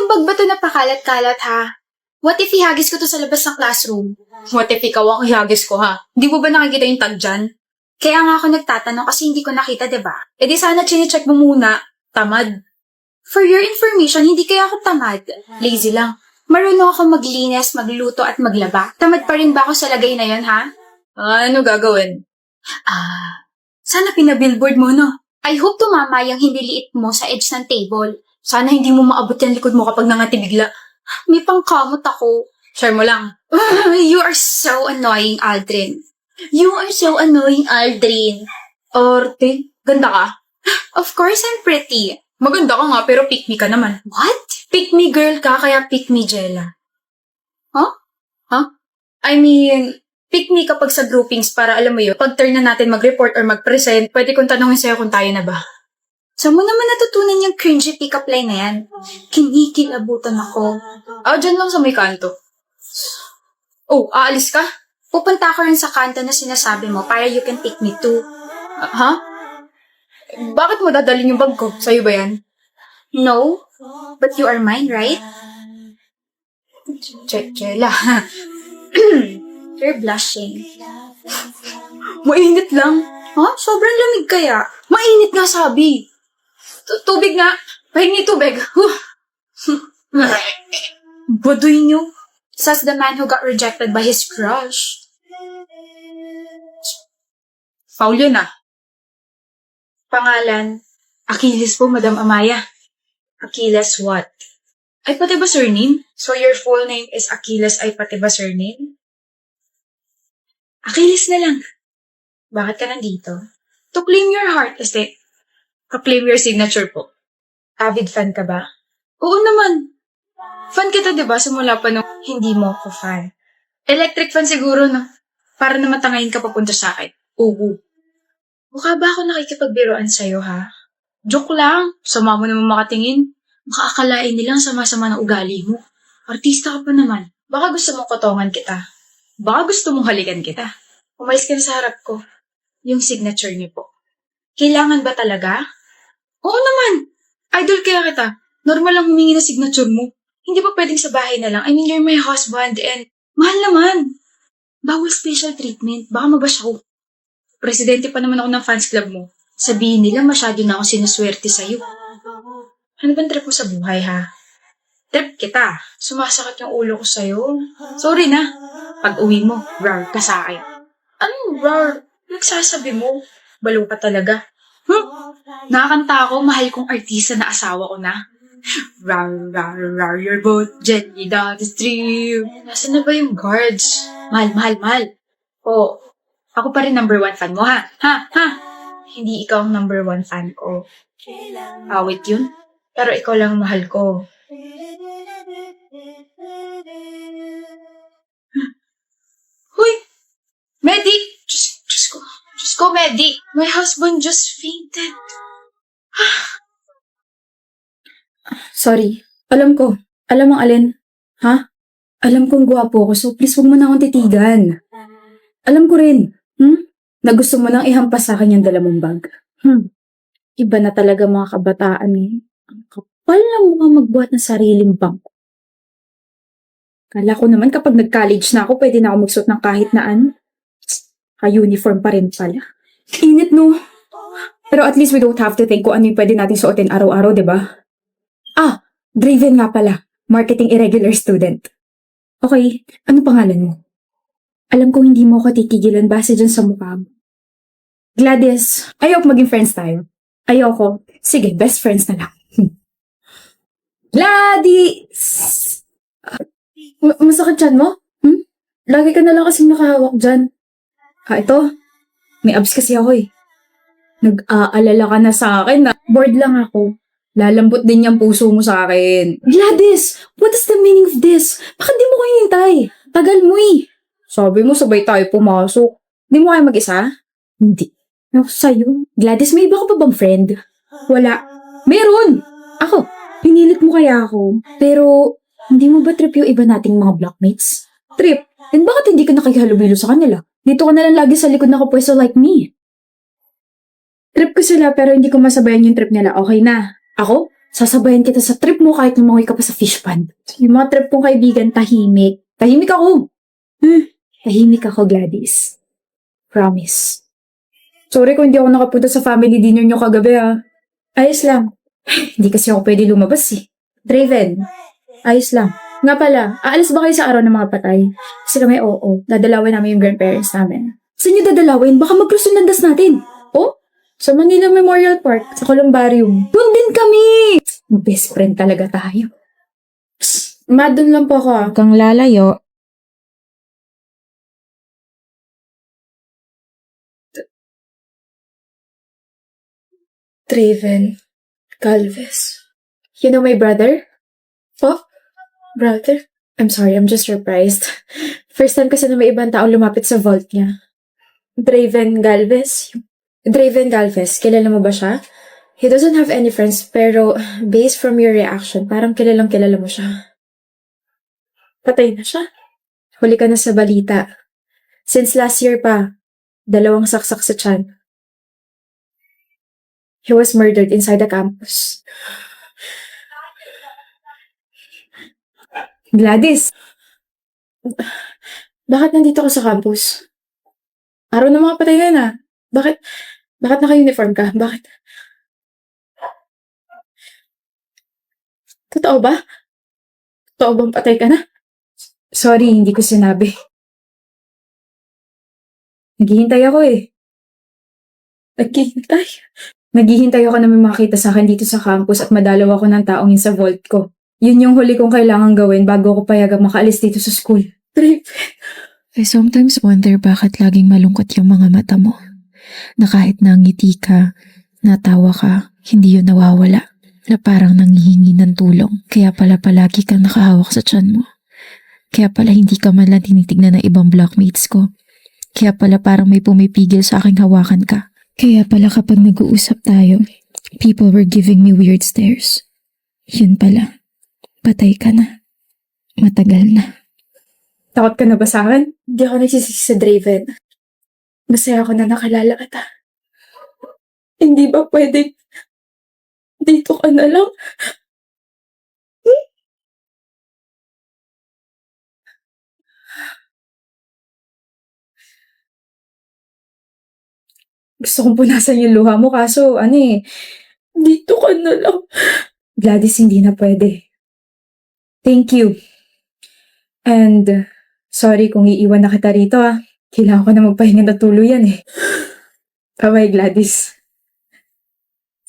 Anong bagbato na pakalat-kalat ha? What if ihagis ko to sa labas ng classroom? What if ikaw ang ihagis ko ha? Di mo ba nakikita yung tag dyan? Kaya nga ako nagtatanong kasi hindi ko nakita, diba? E di sana chinecheck mo muna. Tamad. For your information, hindi kaya ako tamad. Lazy lang. Marunong ako maglinis, magluto at maglaba. Tamad pa rin ba ako sa lagay na yon, ha? Ano gagawin? Sana pinabillboard mo, no? I hope tumama yung hindi liit mo sa edge ng table. Sana hindi mo maabot yung likod mo kapag nangati bigla. May pangkamot ako. Share mo lang. You are so annoying, Aldrin. You are so annoying, Aldrin. Arte, ganda ka? Of course, I'm pretty. Maganda ka nga pero pick me ka naman. What? Pick me girl ka kaya pick me Jella. Huh? I mean, pick me kapag sa groupings para alam mo yun, pag turn na natin mag-report or mag-present, pwede kong tanongin sa'yo kung tayo na ba. Saan mo naman natutunan yung cringy pick-up line na yan? Kinikilabutan ako. Dyan lang sa may kanto. Oh, aalis ka? Pupunta ako rin sa kanto na sinasabi mo para you can pick me too. Ha? Bakit mo dadalhin yung bag ko? Sa'yo ba yan? No, but you are mine, right? Jella. You're blushing. Mainit lang. Sobrang lamig kaya. Mainit nga sabi. Tubig nga. Pahingi tubig. Baduy niyo. Says the man who got rejected by his crush. Foul yun ah. Pangalan, Achilles po, Madam Amaya. Achilles what? Ay, pati ba surname? So your full name is Achilles ay pati ba surname? Achilles na lang. Bakit ka nandito? To claim your heart, kasi ka-claim your signature po. Avid fan ka ba? Oo naman. Fan kita, diba? Simula pa nung Hindi mo ako fan. electric fan siguro, no? Para na matangayin ka papunta sa akin. Oo. Mukha ba ako nakikipagbiruan sa'yo, ha? Joke lang. Sama mo naman makatingin. Makakalain nilang sama-sama ng ugali mo. Artista ka pa naman. Baka gusto mong kotongan kita. Baka gusto mong halikan kita. Umalis ka na sa harap ko. Yung signature niyo po. Kailangan ba talaga? Oo naman. Idol kaya kita. Normal lang humingi na signature mo. Hindi ba pwedeng sa bahay na lang? I mean, you're my husband and mahal naman. Bawal special treatment. Baka mabasyaw. Presidente pa naman ako ng fans club mo. Sabihin nila masyado na akong sinuswerte sa'yo. Ano bang trip mo sa buhay, ha? Trip kita. Sumasakit yung ulo ko sa'yo. Sorry na. Pag uwi mo, rar ka sa akin. Anong rar? Nagsasabi mo. Balo ka talaga. Nakakanta ako, mahal kong artista na asawa ko na. Rar, rar, rar your boat, gently down the stream. Nasaan na ba yung guards? Mahal. Oh, Ako pa rin number 1 fan mo, ha? hindi ikaw ang number 1 fan ko. Awit yun. Pero ikaw lang ang mahal ko. Huy! Medic! Diyos ko, Medi. My husband just fainted. Sorry. Alam ko. Alam ang alin. Ha? Alam kong gwapo ko, so please huwag mo na akong titigan. Alam ko rin. Na gusto mo nang ihampas sa akin yung dala mong bag. Iba na talaga mga kabataan eh. Ang kapal na mukha magbuhat ng sariling bangko. Kala ko naman kapag nag-college na ako, pwede na ako magsuot ng kahit na ano. Ka-uniform pa rin pala. Init no? Pero at least we don't have to think kung ano yung pwede natin suotin araw-araw, di ba? Draven nga pala. Marketing irregular student. Okay, ano pangalan mo? Alam kong hindi mo ako titigilan base dyan sa mukha mo. Gladys, ayoko maging friends tayo. Ayoko. Sige, best friends na lang. Gladys! Masakit dyan mo? Lagi ka na lang kasing nakahawak dyan. Ito. May abs kasi ako eh. Nag-aalala ka na sa akin na bored lang ako. Lalambot din yung puso mo sa akin. Gladys! What is the meaning of this? Bakit di mo kayo hintay? Tagal mo eh. Sabi mo sabay tayo pumasok. Di mo kayo mag-isa? Hindi. Ako sa'yo. Gladys, may iba ka pa bang friend? Wala. Meron! Ako. Pinilit mo kaya ako. Pero, hindi mo ba trip yung iba nating mga blockmates? Trip? And bakit hindi ka nakikihalubilo sa kanila? Dito ka na lang lagi sa likod nakapwesto like me. Trip ko sila pero hindi ko masabayan yung trip nila. Okay na. Ako? Sasabayan kita sa trip mo kahit lumangoy ka pa sa fish pond. Yung mga trip kong kaibigan, tahimik. Tahimik ako! Tahimik ako, Gladys. Promise. Sorry kung hindi ako nakapunta sa family dinner nyo kagabi, ah. Ayos lang. Hindi kasi ako pwede lumabas, eh. Draven, ayos lang. Nga pala, aalis ba kayo sa araw ng mga patay? Kasi kami, oo. Dadalawin namin yung grandparents namin. Saan nyo dadalawin? Baka mag-cross yung landas natin. Oh? Sa Manila Memorial Park, sa Columbarium. Doon din kami! Best friend talaga tayo. Doon lang po ako, ah. Kang lalayo. Draven Galvez. You know my brother? Oh? Brother? I'm sorry, I'm just surprised. First time kasi na may ibang tao lumapit sa vault niya. Draven Galvez? Draven Galvez, kilala mo ba siya? He doesn't have any friends, pero based from your reaction, parang kilalang kilala mo siya. Patay na siya. Huli ka na sa balita. Since last year pa, 2 saksak sa tiyan. He was murdered inside the campus. Gladys! Bakit nandito ka sa campus? Araw ng mga patay na. Bakit naka-uniform ka? Bakit? Totoo ba? Totoo bang patay ka na? Sorry, hindi ko sinabi. Naghihintay ako eh. Naghihintay ako na may makita sa akin dito sa campus at madalaw ako ng taong yun sa vault ko. Yun yung huli kong kailangan gawin bago ako payagang makaalis dito sa school. I sometimes wonder bakit laging malungkot yung mga mata mo. Na kahit nangiti ka, natawa ka, hindi yun nawawala. Na parang nanghihingi ng tulong. Kaya pala palagi kang nakahawak sa tiyan mo. Kaya pala hindi ka man lang tinitignan ng ibang blockmates ko. Kaya pala parang may pumipigil sa aking hawakan ka. Kaya pala kapag nag-uusap tayo, people were giving me weird stares. Yun pala, patay ka na. Matagal na. Takot ka na ba sa akin? Hindi ako nagsisisi sa Draven. Masaya ako na nakalala kita. Hindi ba pwede dito ka na lang? Gusto kong punasan yung luha mo kaso dito ka na lang. Gladys, hindi na pwede. Thank you. And sorry kung iiwan na kita rito ah. Kailangan ko na magpahinga na tuluyan eh. Bye Gladys.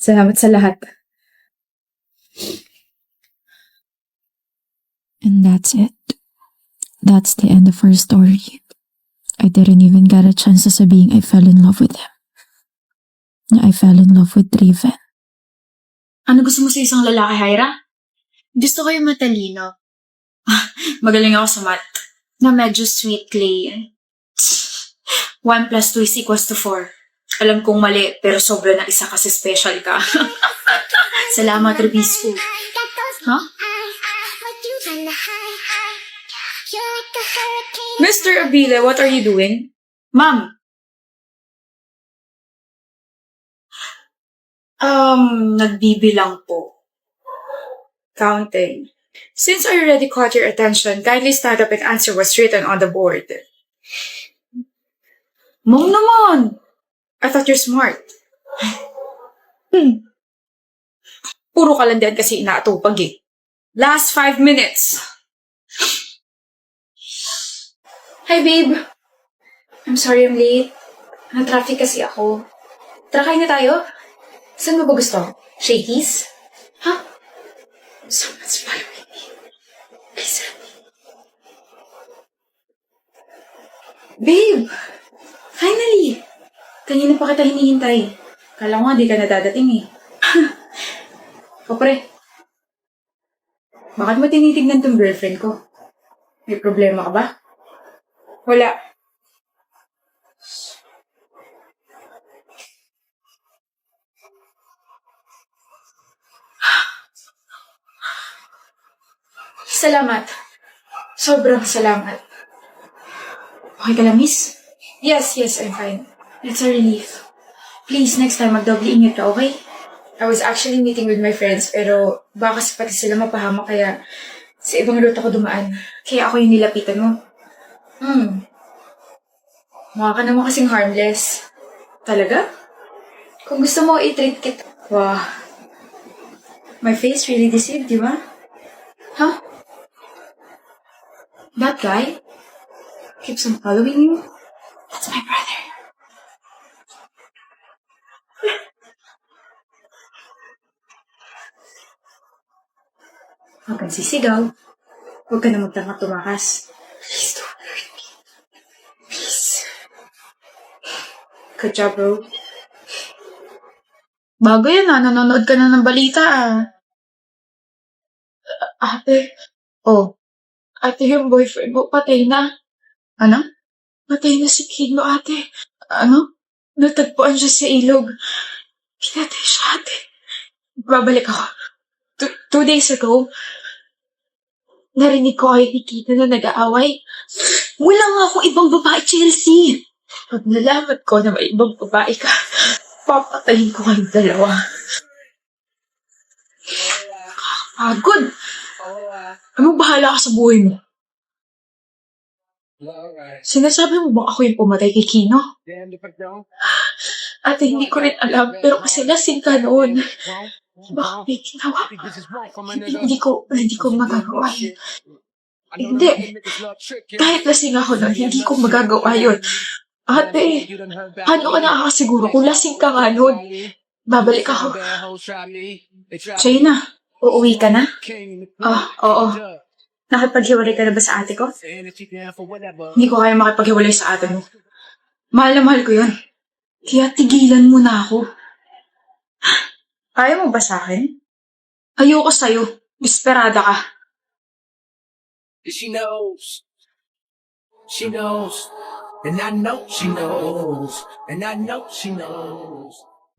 Salamat sa lahat. And that's it. That's the end of our story. I didn't even get a chance to sabihin I fell in love with him. I fell in love with Draven. Ano gusto mo sa isang lalaki, Hyra? Gusto ko yung matalino. Magaling ako sa math. Na medyo sweet clay. 1 plus 2 is equals to 4. Alam kong mali, pero sobra na isa kasi special ka. Salamat, Rubisco. Huh? Mr. Abile, what are you doing? Ma'am. Nagbibilang po. Counting. Since I already caught your attention, kindly stand up and answer what's written on the board. Mom naman. I thought you're smart. Puro kalandian kasi inaatupag eh. Last 5 minutes. Hi, babe. I'm sorry I'm late. Na-traffic kasi ako. Tara, kain na tayo. Saan mo ba gusto? Shakey's? Huh? Someone's following me. Please help me. Babe! Finally! Kanina pa kita hinihintay. Kala ko nga di ka na dadating eh. Kapre, bakit mo tinitignan tong girlfriend ko? May problema ka ba? Wala. Salamat. Sobrang salamat. Okay ka lang, miss? Yes, I'm fine. It's a relief. Please, next time, magdoble ingat ka, okay? I was actually meeting with my friends pero baka kasi pati sila mapahamak kaya sa ibang route ako dumaan. Kaya ako yung nilapitan mo. Mukha ka naman kasing harmless. Talaga? Kung gusto mo, i-treat kita. Wow. My face really deceived, di ba? Huh? That guy keeps on following you? That's my brother. Huwag kang sisigaw. Huwag ka na magtanga tumakas. Please don't hurt me. Please. Good job, bro. Bago yan nanonood ka na ng balita Ate, ate yung boyfriend mo patay na. Ano? Patay na si Kino, ate. Ano? Natagpuan siya sa ilog. Pinatay siya, ate. Babalik ako. 2 days ago, narinig ko kayo ni Kino na nag-aaway. Wala nga akong ibang babae, Chelsea. Pag nalaman ko na may ibang babae ka, papatayin ko kayong dalawa. Pagod! Ano bahala ka sa buhay mo? Sinasabi mo ba ako yung pumatay kay Kino? Ate, hindi ko rin alam, pero kasi lasing ka noon. Baka may ginawa. Hindi ko magagawa yun. Hindi. Kahit lasing ako noon, hindi ko magagawa yun. Ate, paano ka nakakasiguro kung lasing ka nga noon? Babalik ako. China, uuwi ka na? Oo. Nakipaghiwalay ka na ba sa ate ko? Hindi ko kaya makipaghiwalay sa ate mo. Mahal na mahal ko yun. Kaya tigilan mo na ako. Ayaw mo ba sa akin? Ayoko sa'yo. Desperada ka. She knows. She knows. And I know she knows. And I know she knows.